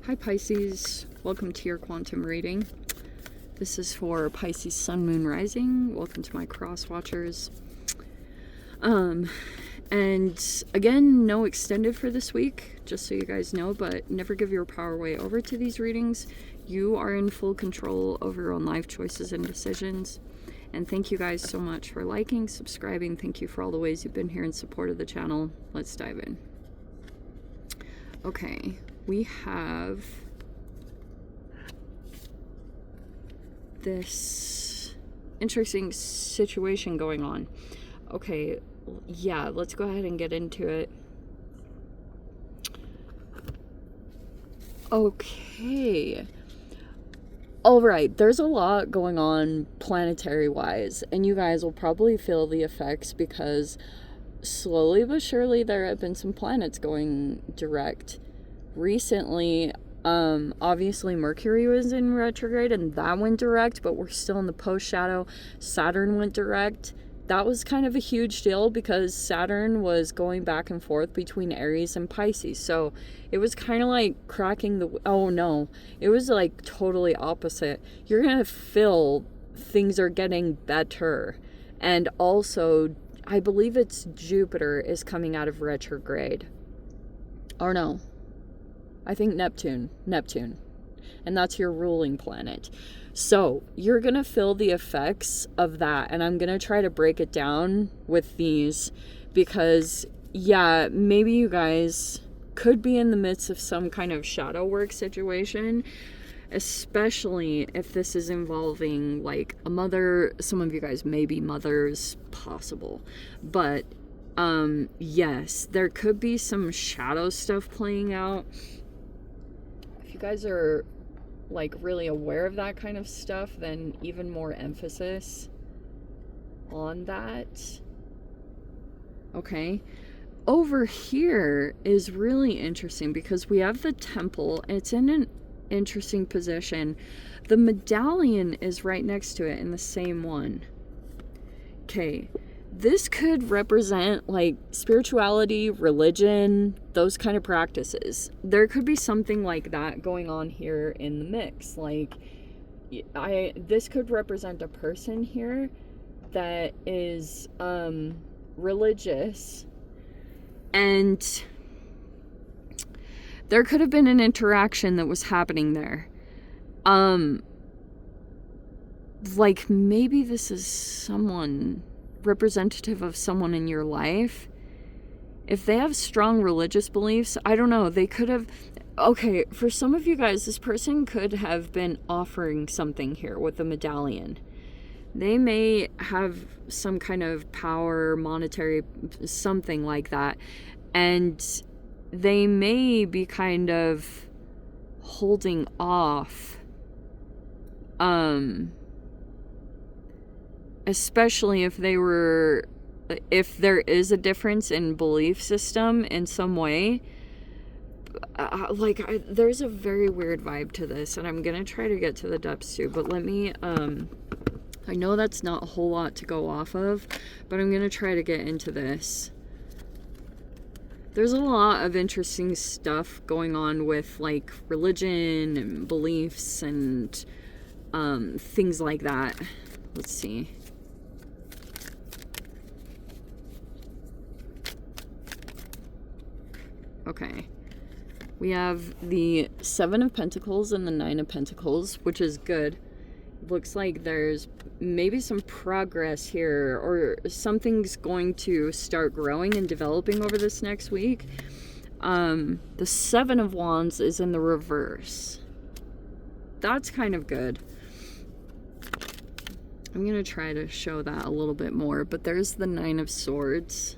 Hi Pisces, welcome to your quantum reading. This is for Pisces Sun, Moon, Rising. Welcome to my cross watchers. And again, no extended for this week, just so you guys know, but never give your power away over to these readings. You are in full control over your own life choices and decisions. And thank you guys so much for liking, subscribing. Thank you for all the ways you've been here in support of the channel. Let's dive in. Okay, we have this interesting situation going on. Okay, yeah, let's go ahead and get into it. Okay. All right, there's a lot going on planetary wise, and you guys will probably feel the effects because slowly but surely there have been some planets going direct. Recently, obviously Mercury was in retrograde and that went direct, but we're still in the post shadow. Saturn went direct. That was kind of a huge deal because Saturn was going back and forth between Aries and Pisces. So it was kind of like cracking the... Oh no, it was like totally opposite. You're going to feel things are getting better. And also, I believe it's Jupiter is coming out of retrograde. Or no, I think Neptune. And that's your ruling planet. So you're going to feel the effects of that. And I'm going to try to break it down with these because, yeah, maybe you guys could be in the midst of some kind of shadow work situation, especially if this is involving like a mother. Some of you guys may be mothers, possible. But yes, there could be some shadow stuff playing out. If you guys are like really aware of that kind of stuff, then even more emphasis on that. Okay, over here is really interesting because we have the temple and it's in an interesting position. The medallion is right next to it in the same one. Okay, this could represent like spirituality, religion, those kind of practices. There could be something like that going on here in the mix. Like, this could represent a person here that is religious, and there could have been an interaction that was happening there. Like maybe this is someone representative of someone in your life. If they have strong religious beliefs, I don't know, they could have... Okay, for some of you guys, this person could have been offering something here with the medallion. They may have some kind of power, monetary, something like that, and they may be kind of holding off, especially if there is a difference in belief system in some way. There's a very weird vibe to this, and I'm gonna try to get to the depths too, but let me, I know that's not a whole lot to go off of, but I'm gonna try to get into this. There's a lot of interesting stuff going on with like religion and beliefs and things like that. Let's see. Okay, we have the Seven of Pentacles and the Nine of Pentacles, which is good. Looks like there's maybe some progress here, or something's going to start growing and developing over this next week. The Seven of Wands is in the reverse. That's kind of good. I'm going to try to show that a little bit more, but there's the Nine of Swords.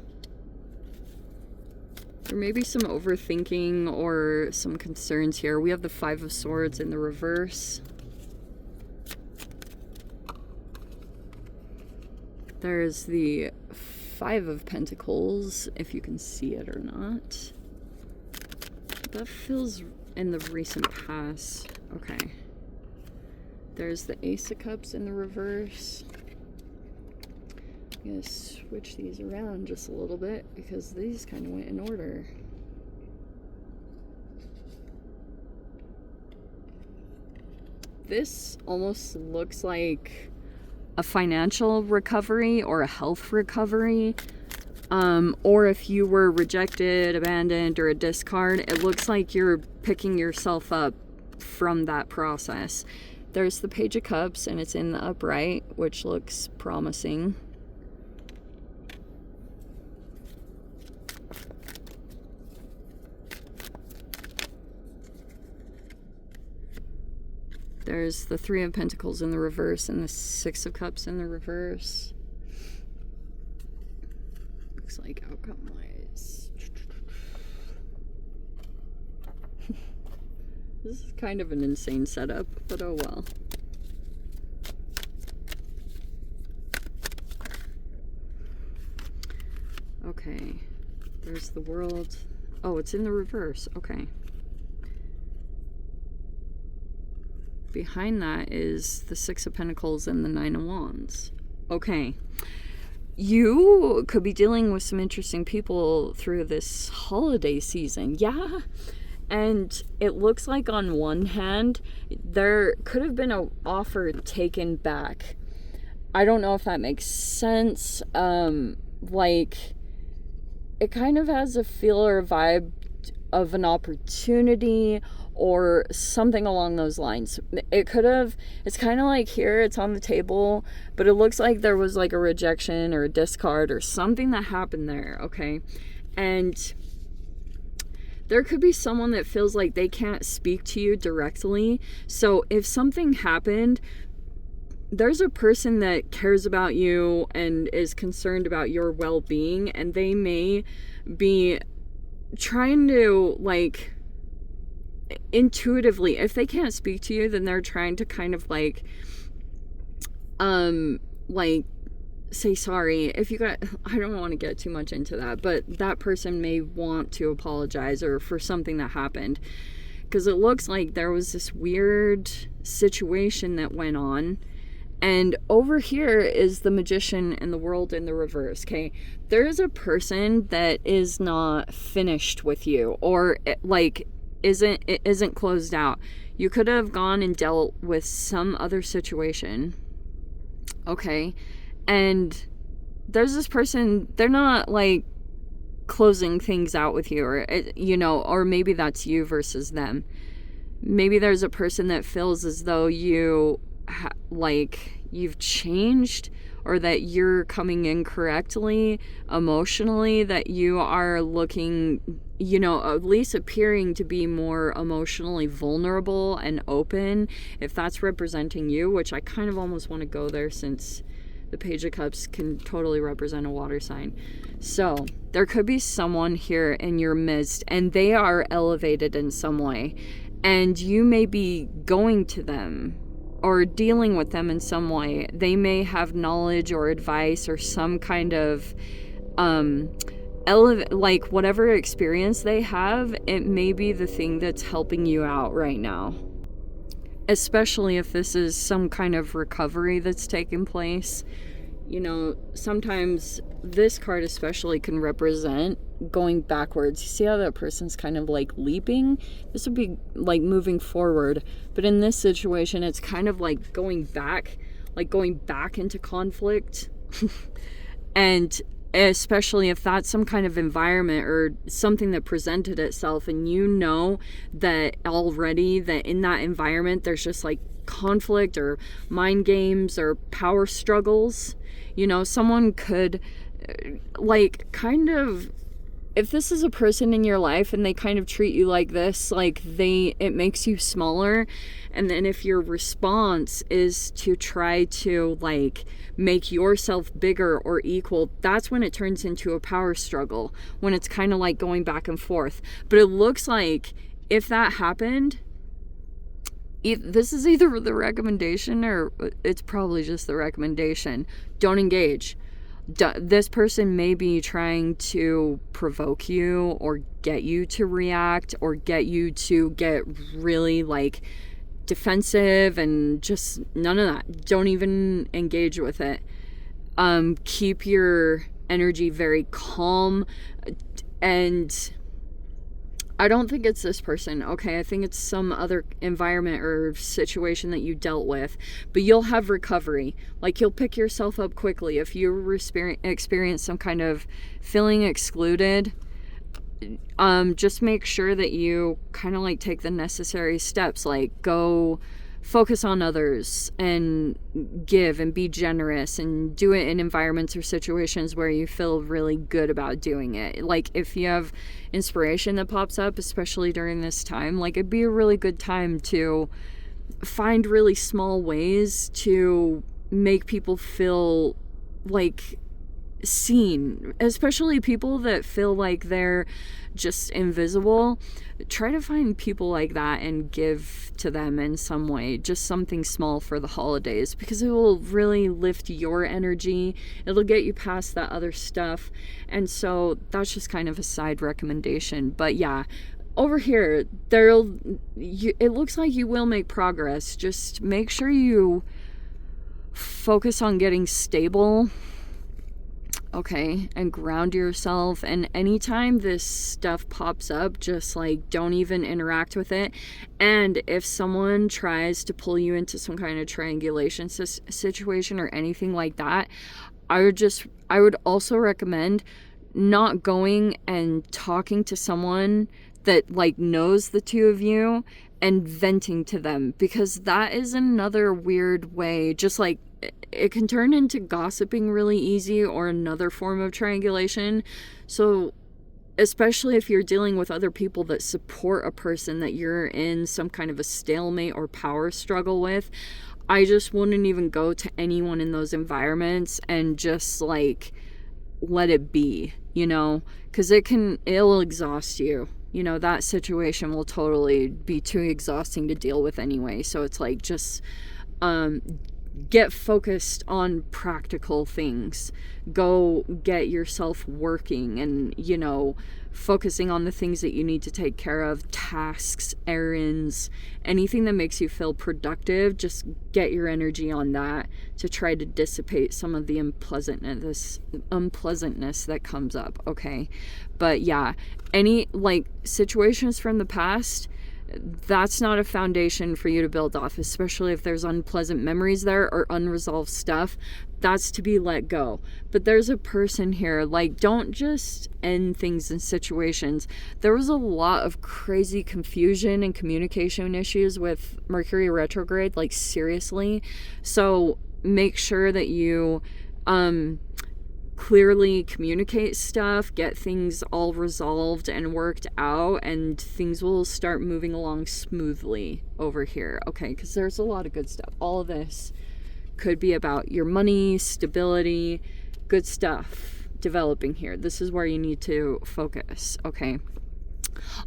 There may be some overthinking or some concerns here. We have the Five of Swords in the reverse. There's the Five of Pentacles, if you can see it or not. That feels in the recent past. Okay. There's the Ace of Cups in the reverse. I'm going to switch these around just a little bit because these kind of went in order. this almost looks like a financial recovery or a health recovery. Or if you were rejected, abandoned, or a discard, it looks like you're picking yourself up from that process. There's the Page of Cups, and it's in the upright, which looks promising. There's the Three of Pentacles in the reverse and the Six of Cups in the reverse. Looks like outcome-wise. This is kind of an insane setup, but oh well. Okay. There's the World. Oh, it's in the reverse. Okay. Behind that is the Six of Pentacles and the Nine of Wands. Okay. You could be dealing with some interesting people through this holiday season. Yeah. And it looks like on one hand, there could have been an offer taken back. I don't know if that makes sense. Like, it kind of has a feel or a vibe of an opportunity or something along those lines. It could have, it's kind of like here, it's on the table, but it looks like there was like a rejection or a discard or something that happened there, okay? And there could be someone that feels like they can't speak to you directly. So if something happened, there's a person that cares about you and is concerned about your well-being, and they may be trying to, like, intuitively, if they can't speak to you, then they're trying to kind of like say sorry. If you got, I don't want to get too much into that, but that person may want to apologize or for something that happened, because it looks like there was this weird situation that went on. And over here is the Magician and the World in the reverse. Okay, there is a person that is not finished with you, or like it isn't closed out. You could have gone and dealt with some other situation, okay, and there's this person, they're not like closing things out with you, or you know, or maybe that's you versus them. Maybe there's a person that feels as though you like you've changed, or that you're coming in correctly emotionally, that you are looking, you know, at least appearing to be more emotionally vulnerable and open, if that's representing you, which I kind of almost want to go there, since the Page of Cups can totally represent a water sign. So there could be someone here in your midst, and they are elevated in some way, and you may be going to them or dealing with them in some way. They may have knowledge or advice or some kind of like whatever experience they have, it may be the thing that's helping you out right now. Especially if this is some kind of recovery that's taking place. You know, sometimes this card especially can represent going backwards. You see how that person's kind of like leaping? This would be like moving forward. But in this situation, it's kind of like going back into conflict. And especially if that's some kind of environment or something that presented itself, and you know that already that in that environment there's just like conflict or mind games or power struggles. You know, someone could like kind of, if this is a person in your life and they kind of treat you like this, like it makes you smaller. And then if your response is to try to like make yourself bigger or equal, that's when it turns into a power struggle, when it's kind of like going back and forth. But it looks like if that happened, this is either the recommendation or it's probably just the recommendation. Don't engage. This person may be trying to provoke you or get you to react or get you to get really like defensive, and just none of that. Don't even engage with it. Keep your energy very calm, and I don't think it's this person, okay? I think it's some other environment or situation that you dealt with. But you'll have recovery. Like, you'll pick yourself up quickly. If you experience some kind of feeling excluded, just make sure that you kind of like take the necessary steps. Like, go focus on others and give and be generous and do it in environments or situations where you feel really good about doing it. Like, if you have inspiration that pops up, especially during this time, like, it'd be a really good time to find really small ways to make people feel like seen, especially people that feel like they're just invisible. Try to find people like that and give to them in some way, just something small for the holidays, because it will really lift your energy. It'll get you past that other stuff. And so that's just kind of a side recommendation. But yeah, over here, it looks like you will make progress. Just make sure you focus on getting stable, okay, and ground yourself. And anytime this stuff pops up, just like don't even interact with it. And if someone tries to pull you into some kind of triangulation situation or anything like that, I would also recommend not going and talking to someone that like knows the two of you and venting to them, because that is another weird way. Just like, it can turn into gossiping really easy, or another form of triangulation. So especially if you're dealing with other people that support a person that you're in some kind of a stalemate or power struggle with, I just wouldn't even go to anyone in those environments and just like let it be, you know, because it'll exhaust you. You know, that situation will totally be too exhausting to deal with anyway. So it's like, just get focused on practical things. Go get yourself working and, you know, focusing on the things that you need to take care of, tasks, errands, anything that makes you feel productive. Just get your energy on that to try to dissipate some of the unpleasantness that comes up, okay? But yeah, any like situations from the past, that's not a foundation for you to build off, especially if there's unpleasant memories there or unresolved stuff. That's to be let go. But there's a person here, like, don't just end things in situations. There was a lot of crazy confusion and communication issues with Mercury retrograde, like, seriously. So make sure that you clearly communicate stuff, get things all resolved and worked out, and things will start moving along smoothly over here, okay? Because there's a lot of good stuff. All of this could be about your money, stability, good stuff developing here. This is where you need to focus, okay?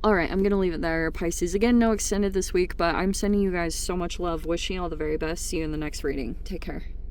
All right, I'm going to leave it there, Pisces. Again, no extended this week, but I'm sending you guys so much love. Wishing you all the very best. See you in the next reading. Take care.